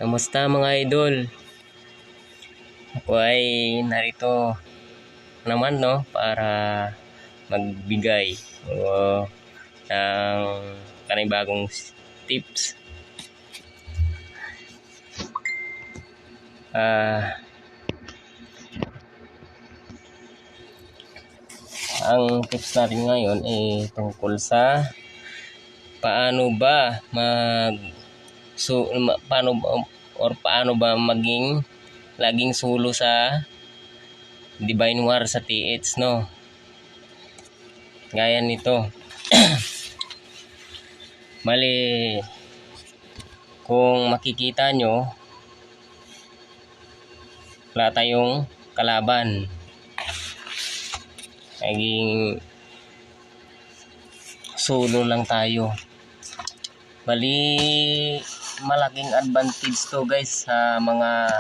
Kamusta mga idol? Ako ay narito naman para magbigay ng panibagong tips. Ang tips natin ngayon ay tungkol sa paano ba paano ba maging laging solo sa Divine War sa TH, no? Gaya nito. Bali, kung makikita nyo, wala tayong kalaban. Naging solo lang tayo. Bali, malaking advantage to guys sa mga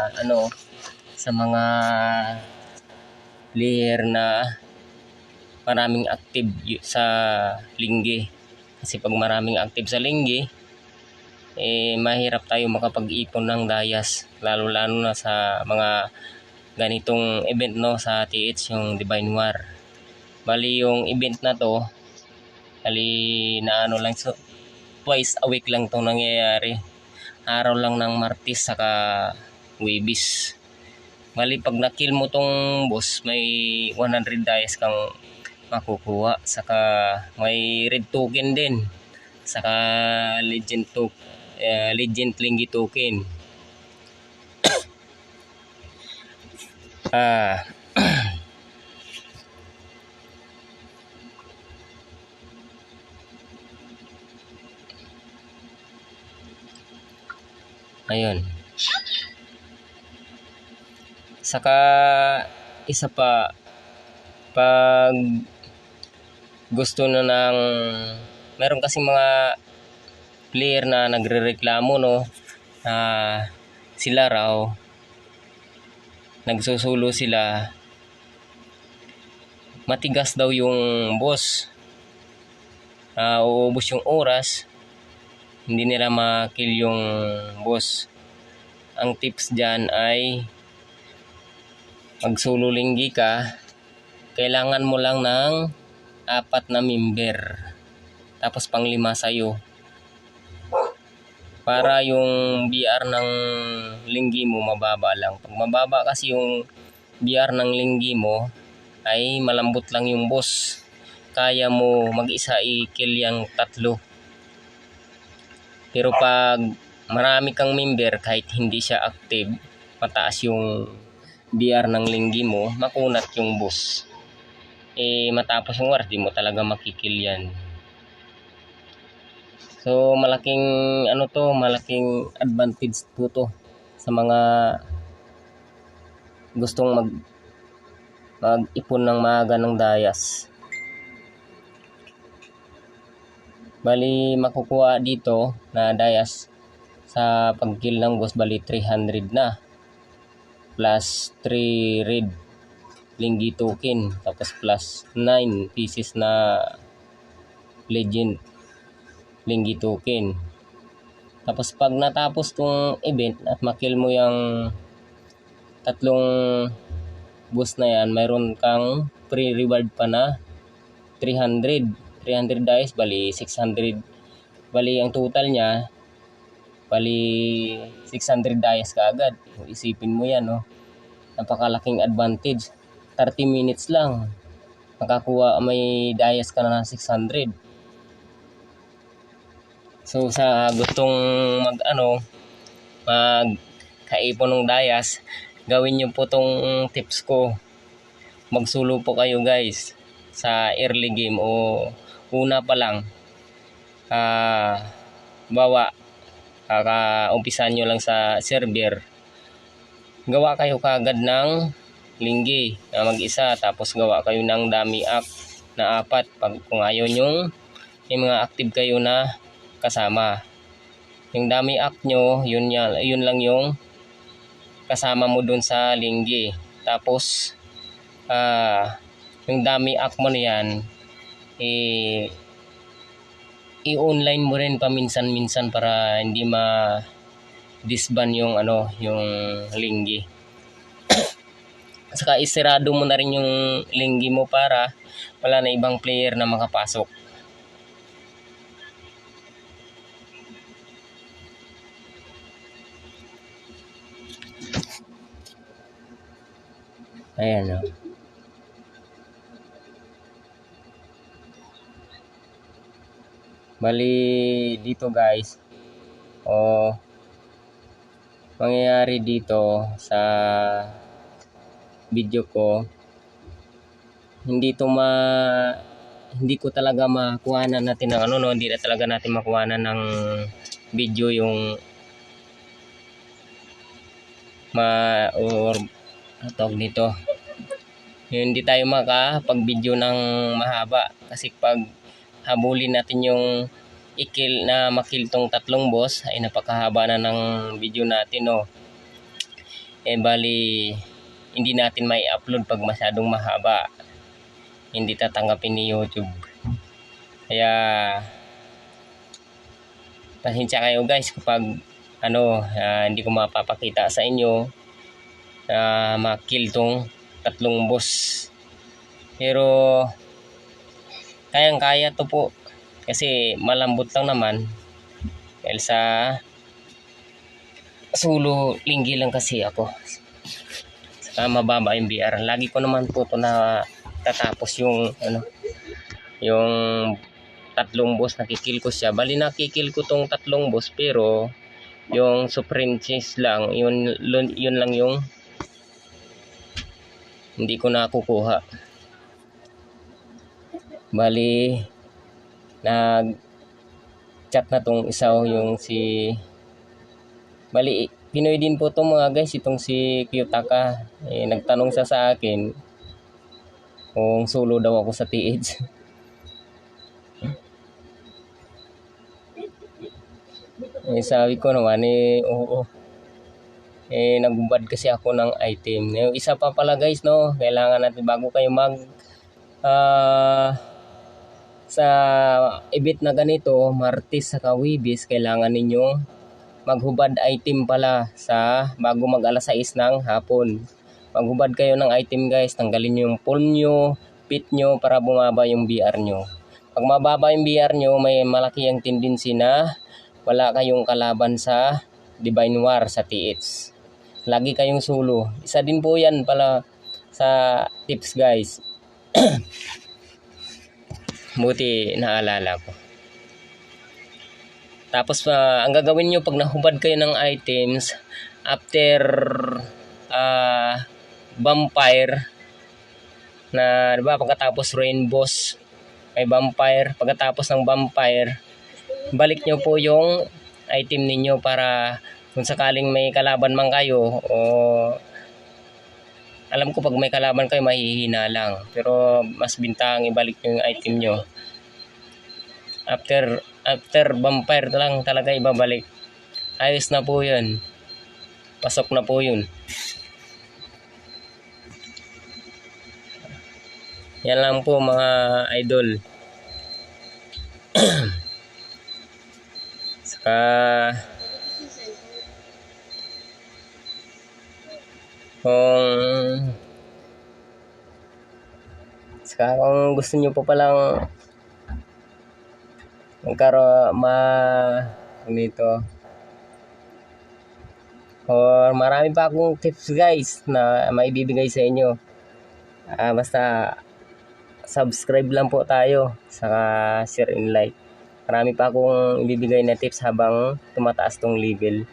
player na maraming active sa linggi. Kasi pag maraming active sa linggi, mahirap tayo makapag-ipon ng dayas, lalo na sa mga ganitong event sa TH, yung Divine War. Bali, yung event na to, lang, so twice a week lang itong nangyayari. Araw lang ng Martes saka Huwebes. Bali, pag na-kill mo tong boss, may 100 dice kang makukuha. Saka may red token din. Saka legend linggi token. Ayun. Saka isa pa, pag gusto na meron kasing mga player na nagrereklamo sila raw nagsusulo sila, matigas daw yung boss, uubos yung oras, hindi nila ma-kill yung boss. Ang tips dyan ay mag-solo linggi ka, kailangan mo lang ng 4 na member, tapos pang 5 sa'yo, para yung BR ng linggi mo mababa lang. Pag mababa kasi yung BR ng linggi mo, ay malambot lang yung boss, kaya mo mag-isa i-kill yung 3. Pero pag marami kang member, kahit hindi siya active, mataas yung BR ng linggi mo, makunat yung boss. Matapos yung war, di mo talaga makikil yan. So malaking malaking advantage po to sa mga gustong mag-ipon ng maaga ng dayas. Bali, makukuha dito na dayas sa pag-kill ng boss, bali 300 na, plus 3 red linggi token, tapos plus 9 pieces na legend linggi token. Tapos pag natapos tong event at makill mo yung 3 boss na yan, mayroon kang free reward pa na 300 dice, bali 600. Bali, ang total niya, bali 600 dice kaagad. Isipin mo yan, napakalaking advantage. 30 minutes lang makakuha, may dice ka na ng 600. So sa gustong magkaipon ng dayas, gawin nyo po tong tips ko. Magsulo po kayo guys sa early game, o una pa lang, umpisan nyo lang sa server, gawa kayo kagad ng linggi na mag-isa, tapos gawa kayo ng dummy act na 4 kung ayaw nyo may mga active kayo na kasama. Yung dummy act nyo, yun lang yung kasama mo dun sa linggi. Tapos yung dummy act mo na yan, i-online mo rin paminsan-minsan para hindi disband yung yung linggi. Saka isirado mo na rin yung linggi mo para wala na ibang player na makapasok. Ayan o. Bali dito guys, mangyayari dito sa video ko, hindi ko talaga makuhanan natin ng hindi na talaga natin makuhanan ng video yung tawag nito, hindi tayo makapag-video ng mahaba kasi pag habulin natin yung makil tong 3 boss ay napakahaba na ng video natin bali hindi natin may upload pag masyadong mahaba, hindi tatanggapin ni YouTube. Kaya pasensya kayo guys kapag hindi ko mapapakita sa inyo makil tong 3 boss, pero kayang-kaya to po kasi malambot lang naman dahil sa solo linggi lang kasi ako, saka mababa yung BR. Lagi ko naman po to na tatapos yung yung 3 boss, nakikil ko siya. Bali nakikil ko tong 3 boss pero yung supreme chase lang yun lang yung hindi ko nakukuha. Bali nag chat na tong isa yung bali Pinoy din po to mga guys, itong si Kyutaka. Nagtanong siya sa akin kung solo daw ako sa TH. Sabi ko naman oo. Nagbubad kasi ako ng item. Yung isa pa pala guys kailangan natin bago kayo sa event na ganito, Martes sa Webes, kailangan ninyo maghubad item pala bago mag alas 6 ng hapon. Maghubad kayo ng item guys, tanggalin nyo yung pull nyo, pit nyo para bumaba yung BR nyo. Pag mababa yung BR nyo, may malaki ang tendency na wala kayong kalaban sa Divine War sa TH. Lagi kayong solo. Isa din po yan pala sa tips guys. Buti naalala ko. Tapos ang gagawin nyo pag nahubad kayo ng items after vampire na diba pagkatapos rain boss may vampire, pagkatapos ng vampire balik nyo po yung item ninyo para kung sakaling may kalaban man kayo alam ko pag may kalaban kayo mahihina lang pero mas bintang ibalik nyo yung item nyo after vampire lang talaga ibabalik. Ayos na po yun, pasok na po yun. Yan lang po mga idol. Saka kung gusto nyo po palang nito marami pa akong tips guys na maibibigay sa inyo. Basta subscribe lang po tayo, saka share and like. Marami pa akong ibibigay na tips habang tumataas tong level.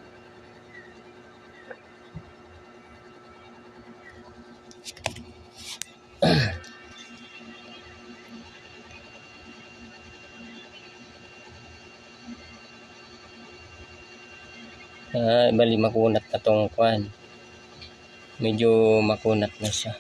Bali makunat na tong kwan. Medyo makunat na siya.